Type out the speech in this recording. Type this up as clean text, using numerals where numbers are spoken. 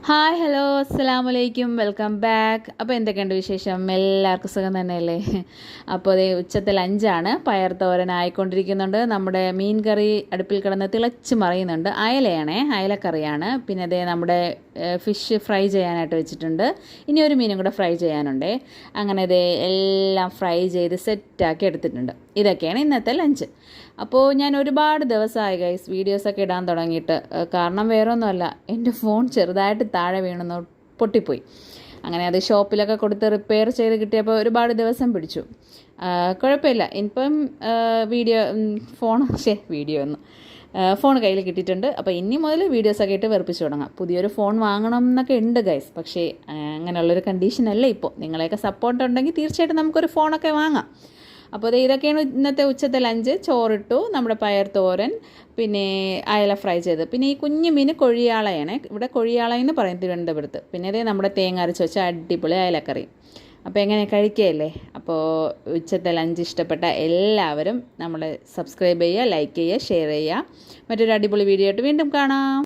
Hi hello അസ്സലാമലൈക്കും welcome back. അപ്പോൾ എന്തൊക്കെയുണ്ട് വിശേഷം? എല്ലാവർക്കും സുഖം തന്നെയല്ലേ? അപ്പോൾ അതേ ഉച്ചത്തെ ലഞ്ചാണ്. പയർ തോരൻ ആയിക്കൊണ്ടിരിക്കുന്നുണ്ട്. നമ്മുടെ മീൻ കറി അടുപ്പിൽ കിടന്ന് തിളച്ച് മറിയുന്നുണ്ട്. അയലക്കറിയാണ്. പിന്നെ അതേ നമ്മുടെ ഫിഷ് ഫ്രൈ ചെയ്യാനായിട്ട് വെച്ചിട്ടുണ്ട്. ഇനി ഒരു മീനും കൂടെ ഫ്രൈ ചെയ്യാനുണ്ട്. അങ്ങനെ അതേ എല്ലാം ഫ്രൈ ചെയ്ത് സെറ്റാക്കി എടുത്തിട്ടുണ്ട്. ഇതൊക്കെയാണ് ഇന്നത്തെ ലഞ്ച്. അപ്പോൾ ഞാൻ ഒരുപാട് ദിവസമായി ഗൈസ് വീഡിയോസൊക്കെ ഇടാൻ തുടങ്ങിയിട്ട്. കാരണം വേറെ ഒന്നുമല്ല, എൻ്റെ ഫോൺ ചെറുതായിട്ട് താഴെ വീണെന്ന് പൊട്ടിപ്പോയി. അങ്ങനെ അത് ഷോപ്പിലൊക്കെ കൊടുത്ത് റിപ്പയർ ചെയ്ത് കിട്ടിയപ്പോൾ ഒരുപാട് ദിവസം പിടിച്ചു. കുഴപ്പമില്ല, ഇപ്പം ഫോൺ കയ്യിൽ കിട്ടിയിട്ടുണ്ട്. അപ്പോൾ ഇനി മുതൽ വീഡിയോസൊക്കെ ഇട്ട് വെറുപ്പിച്ച് തുടങ്ങാം. പുതിയൊരു ഫോൺ വാങ്ങണം എന്നൊക്കെ ഉണ്ട് ഗൈസ്. പക്ഷേ അങ്ങനെയുള്ളൊരു കണ്ടീഷനല്ല ഇപ്പോൾ. നിങ്ങളെയൊക്കെ സപ്പോർട്ട് ഉണ്ടെങ്കിൽ തീർച്ചയായിട്ടും നമുക്കൊരു ഫോണൊക്കെ വാങ്ങാം. അപ്പോൾ ഇതൊക്കെയാണ് ഇന്നത്തെ ഉച്ചത്തെ ലഞ്ച്. ചോറിട്ടു, നമ്മുടെ പയർ തോരൻ, പിന്നെ അയല ഫ്രൈ ചെയ്ത്, പിന്നെ ഈ കുഞ്ഞു മീൻ കൊഴിയാളയാണ്. ഇവിടെ കൊഴിയാള എന്ന് പറയും തിരുവനന്തപുരത്ത്. പിന്നെ അതേ നമ്മുടെ തേങ്ങ അരച്ച് വെച്ച അടിപൊളി അയലക്കറി. അപ്പോൾ എങ്ങനെ കഴിക്കുകയല്ലേ? അപ്പോൾ ഉച്ചത്തെ ലഞ്ച് ഇഷ്ടപ്പെട്ട എല്ലാവരും നമ്മളെ സബ്സ്ക്രൈബ് ചെയ്യുക, ലൈക്ക് ചെയ്യുക, ഷെയർ ചെയ്യുക. മറ്റൊരു അടിപൊളി വീഡിയോ ആയിട്ട് വീണ്ടും കാണാം.